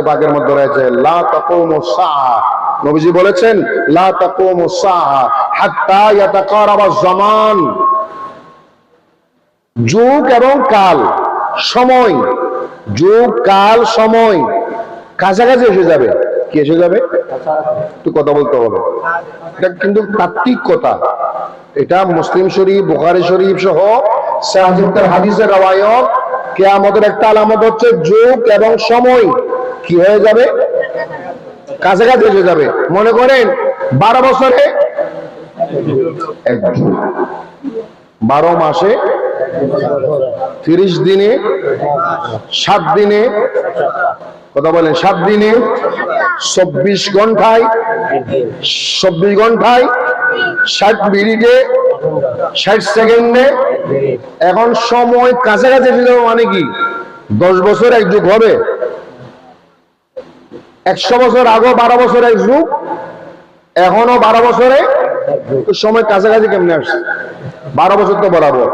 পাকের মধ্যে রয়েছে লা তাকুমুস সাআ, নবীজি বলেছেন লা তাকুমুস সাআ হাত্তা ইয়াতাকারাবাজ জামান, যুগ এবং কাল, সময়, যুগ কাল সময় কাছাকাছি এসে যাবে। কি এসে যাবে? একটু কথা বলতে হবে, এটা কিন্তু তাত্ত্বিক কথা। এটা মুসলিম শরীফ, বুখারী শরীফ সহ সাহিত্যের হাদিসের রওয়ায়াত। কিয়ামতের একটা আলামত হচ্ছে যুগ এবং সময় কি হয়ে যাবে? কাছাকাছি এসে যাবে। মনে করেন 12 বছরে এক যুগ, 12 মাসে 30 দিনে 7 দিনে, কথা বলেন, 7 দিনে 24 ঘন্টায় 60 মিনিটে 60 সেকেন্ডে। এখন সময় কাছাকাছি এসে যাবে মানে কি 10 বছর এক যুগ হবে। 100 বছর আগে 12 বছর এক যুগ, এখনো 12 বছরে সময় কাছাকাছি কেমনে আসছে? 12 বছর তো বরাবর,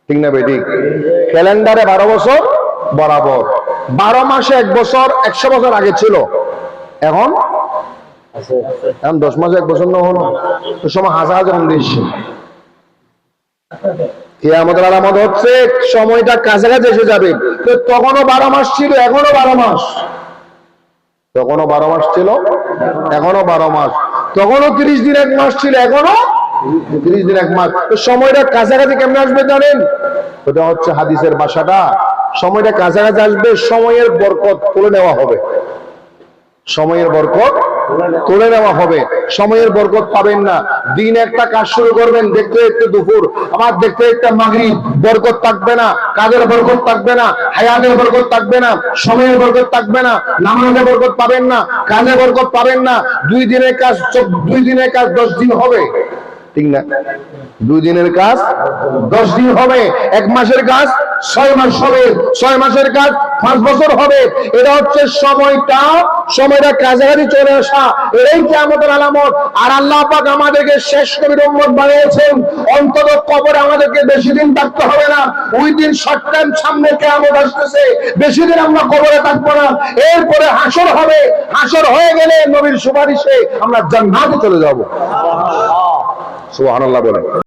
ঠিক না বেটি? ক্যালেন্ডারে 12 বছর বরাবর, 12 মাসে 1 বছর 100 বছর আগে ছিল, এখন 10 মাসে 1 বছর না হলো তো সময় হাজার হাজার দিচ্ছে। কিয়ামতের আলামত হচ্ছে সময়টা কাছাকাছি এসে যাবে। তো তখনও 12 মাস ছিল, এখনো 12 মাস, তখনও 12 মাস ছিল, এখনো 12 মাস, তখনও 30 দিন 1 মাস ছিল, এখনো 30 দিন 1 মাস। তো সময়টা কাছাকাছি কেমনে আসবে জানেন? ওটা হচ্ছে হাদিসের ভাষাটা, সময়টা কাছাকাছি আসবে, সময়ের বরকত তুলে নেওয়া হবে, সময়ের বরকত তুলে নেওয়া হবে। সময়ের বরকত পাবেন না। দিন একটা কাজ শুরু করবেন, দেখতে দেখতে দুপুর, আবার দেখতে দেখতে মাগরিব, বরকত থাকবে না, কাজের বরকত থাকবে না, হায়াতের বরকত থাকবে না, সময়ের বরকত থাকবে না, নামাজের বরকত পাবেন না, কাজের বরকত পাবেন না। 2 দিনের কাজ 10 দিন হবে, ঠিক না? 2 দিনের কাজ 10 দিন হবে, 1 মাসের কাজ 6 মাস হবে, 6 মাসের কাজ 5 বছর হবে। এটা হচ্ছে সময়টা কাছাকাছি চলে আসা, এটাই কিয়ামতের আলামত। আর আল্লাহ পাক আমাদেরকে শেষ নবীর উম্মত বানিয়েছেন, অন্তত কবরে আমাদেরকে বেশি দিন থাকতে হবে না। ওই দিন শর্ট টাইম, সামনে কিয়ামত আসতেছে, বেশি দিন আমরা কবরে থাকবো না। এরপরে হাসর হবে, হাসর হয়ে গেলে নবীর সুপারিশে আমরা জান্নাতে চলে যাব। সুবহানাল্লাহ বলেন।